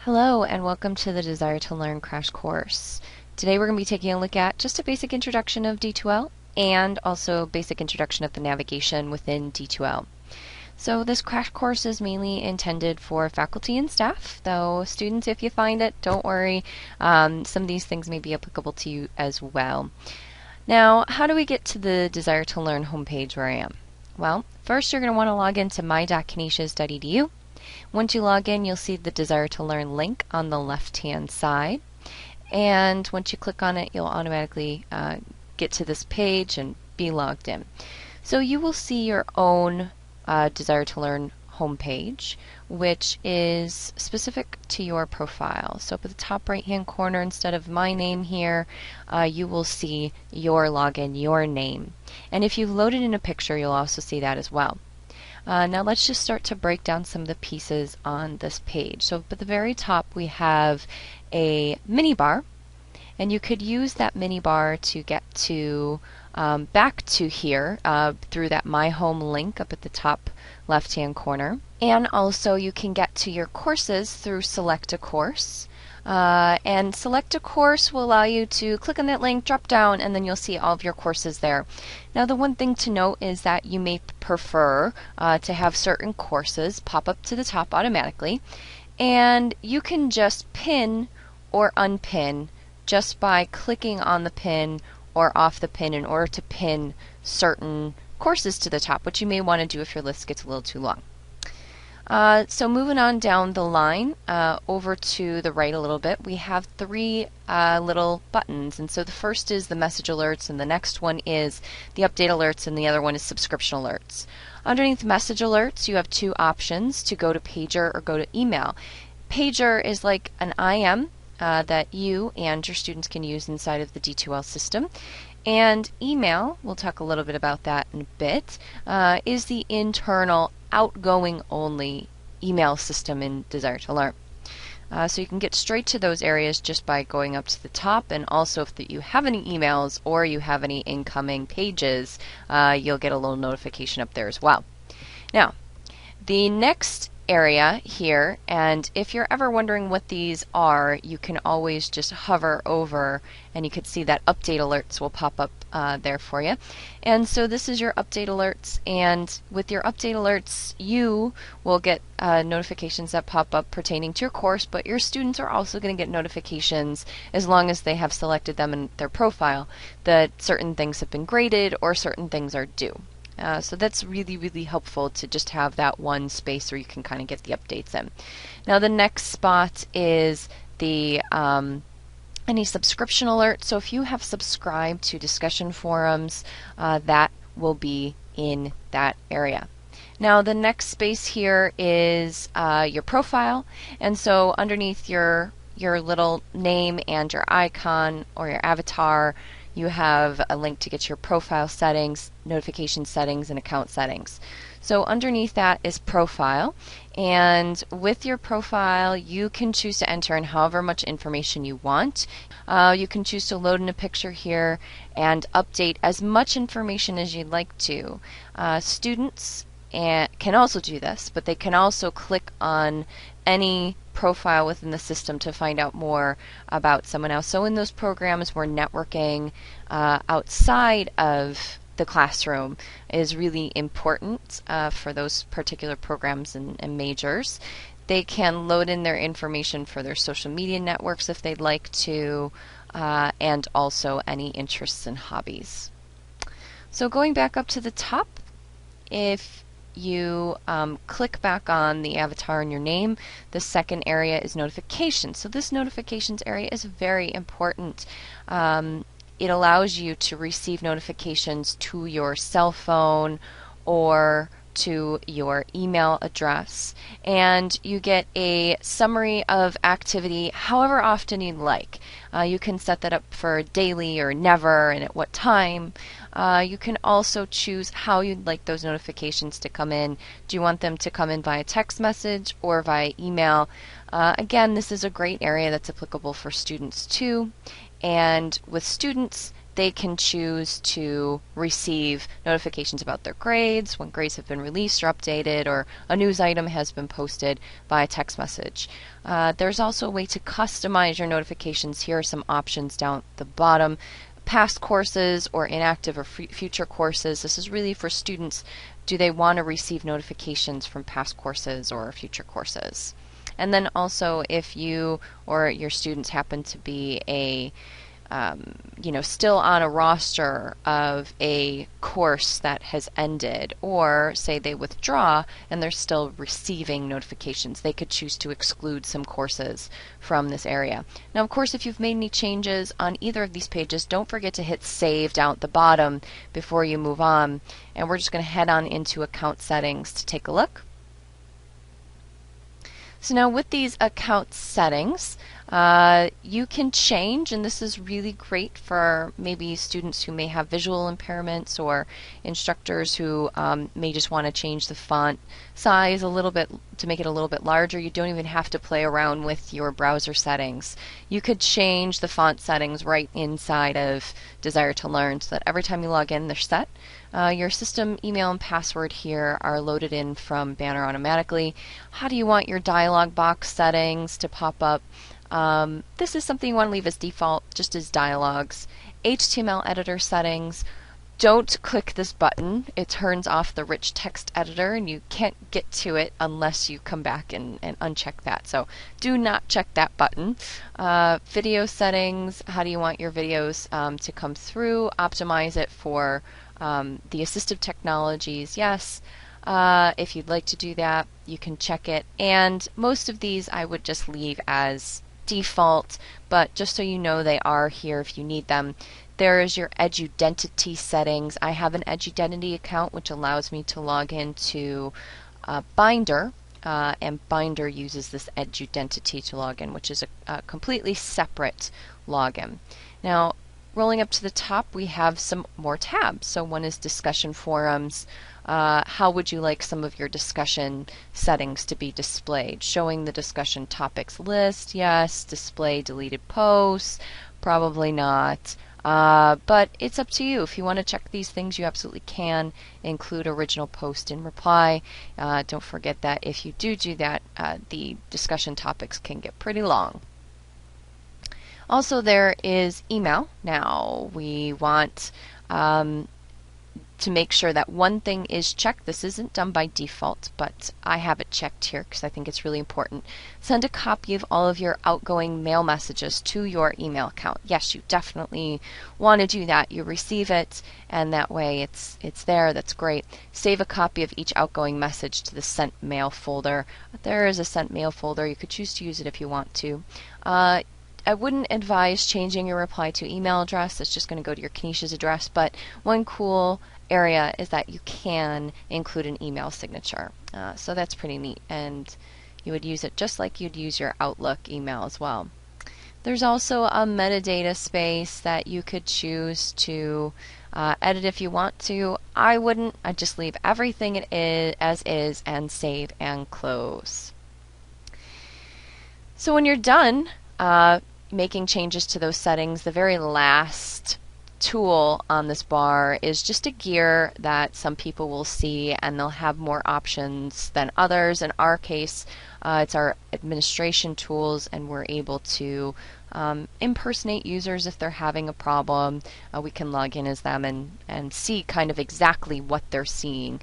Hello and welcome to the Desire to Learn crash course. Today we're going to be taking a look at just a basic introduction of D2L and also basic introduction of the navigation within D2L. So this crash course is mainly intended for faculty and staff, though students, if you find it, don't worry, some of these things may be applicable to you as well. Now, how do we get to the Desire to Learn homepage where I am? Well, first you're going to want to log into my.canisius.edu. Once you log in, you'll see the Desire to Learn link on the left-hand side. And once you click on it, you'll automatically get to this page and be logged in. So you will see your own Desire to Learn homepage, which is specific to your profile. So up at the top right-hand corner, instead of my name here, you will see your login, your name. And if you've loaded in a picture, you'll also see that as well. Now let's just start to break down some of the pieces on this page. So at the very top we have a mini bar, and you could use that mini bar to get to back to here through that My Home link up at the top left hand corner. And also you can get to your courses through Select a Course. And Select a Course will allow you to click on that link, drop down, and then you'll see all of your courses there. Now the one thing to note is that you may prefer to have certain courses pop up to the top automatically, and you can just pin or unpin just by clicking on the pin or off the pin in order to pin certain courses to the top, which you may want to do if your list gets a little too long. So moving on down the line, over to the right a little bit, we have three little buttons. And so the first is the message alerts, and the next one is the update alerts, and the other one is subscription alerts. Underneath message alerts, you have two options to go to pager or go to email. Pager is like an IM that you and your students can use inside of the D2L system. And email, we'll talk a little bit about that in a bit, is the internal outgoing only email system in Desire to Learn. So you can get straight to those areas just by going up to the top, and also if you have any emails or you have any incoming pages, you'll get a little notification up there as well. Now, the next area here, and if you're ever wondering what these are, you can always just hover over and you can see that update alerts will pop up there for you. And so this is your update alerts, and with your update alerts you will get notifications that pop up pertaining to your course, but your students are also going to get notifications as long as they have selected them in their profile that certain things have been graded or certain things are due. So that's really, really helpful to just have that one space where you can kind of get the updates in. Now the next spot is the any subscription alerts. So if you have subscribed to discussion forums, that will be in that area. Now the next space here is your profile, and so underneath your little name and your icon or your avatar, you have a link to get your profile settings, notification settings, and account settings. So underneath that is profile, and with your profile you can choose to enter in however much information you want. You can choose to load in a picture here and update as much information as you'd like to. Students can also do this, but they can also click on any profile within the system to find out more about someone else. So in those programs where networking outside of the classroom is really important for those particular programs and majors, they can load in their information for their social media networks if they'd like to, and also any interests and hobbies. So going back up to the top, if you click back on the avatar and your name, the second area is notifications. So this notifications area is very important. It allows you to receive notifications to your cell phone or to your email address, and you get a summary of activity however often you'd like. You can set that up for daily or never and at what time. You can also choose how you'd like those notifications to come in. Do you want them to come in via text message or via email? Again, this is a great area that's applicable for students too. And with students, they can choose to receive notifications about their grades, when grades have been released or updated, or a news item has been posted via text message. There's also a way to customize your notifications. Here are some options down at the bottom. Past courses or inactive or future courses. This is really for students. Do they want to receive notifications from past courses or future courses? And then also, if you or your students happen to be still on a roster of a course that has ended, or say they withdraw and they're still receiving notifications, they could choose to exclude some courses from this area. Now, of course, if you've made any changes on either of these pages, don't forget to hit save down at the bottom before you move on. And we're just going to head on into account settings to take a look. So now with these account settings, you can change, and this is really great for maybe students who may have visual impairments or instructors who may just want to change the font size a little bit to make it a little bit larger. You don't even have to play around with your browser settings. You could change the font settings right inside of Desire to Learn so that every time you log in, they're set. Your system email and password here are loaded in from Banner automatically. How do you want your dialog box settings to pop up? This is something you want to leave as default, just as dialogues. HTML editor settings. Don't click this button. It turns off the rich text editor and you can't get to it unless you come back and uncheck that. So do not check that button. Video settings. How do you want your videos to come through? Optimize it for the assistive technologies. Yes. If you'd like to do that, you can check it. And most of these I would just leave as default, but just so you know, they are here if you need them. There is your Edudentity settings. I have an Edudentity account which allows me to log into Binder, and Binder uses this Edudentity to log in, which is a completely separate login. Now, rolling up to the top, we have some more tabs. So one is discussion forums. How would you like some of your discussion settings to be displayed? Showing the discussion topics list, yes. Display deleted posts, probably not. But it's up to you. If you want to check these things, you absolutely can. Include original post in reply. Don't forget that if you do that, the discussion topics can get pretty long. Also, there is email. Now, we want to make sure that one thing is checked. This isn't done by default, but I have it checked here because I think it's really important. Send a copy of all of your outgoing mail messages to your email account. Yes, you definitely want to do that. You receive it, and that way it's there. That's great. Save a copy of each outgoing message to the sent mail folder. There is a sent mail folder. You could choose to use it if you want to. I wouldn't advise changing your reply to email address. It's just going to go to your Canisius address, but one cool area is that you can include an email signature. So that's pretty neat, and you would use it just like you'd use your Outlook email as well. There's also a metadata space that you could choose to edit if you want to. I wouldn't. I'd just leave everything as is and save and close. So when you're done making changes to those settings, the very last tool on this bar is just a gear that some people will see, and they'll have more options than others. In our case, it's our administration tools, and we're able to impersonate users if they're having a problem. We can log in as them and see kind of exactly what they're seeing.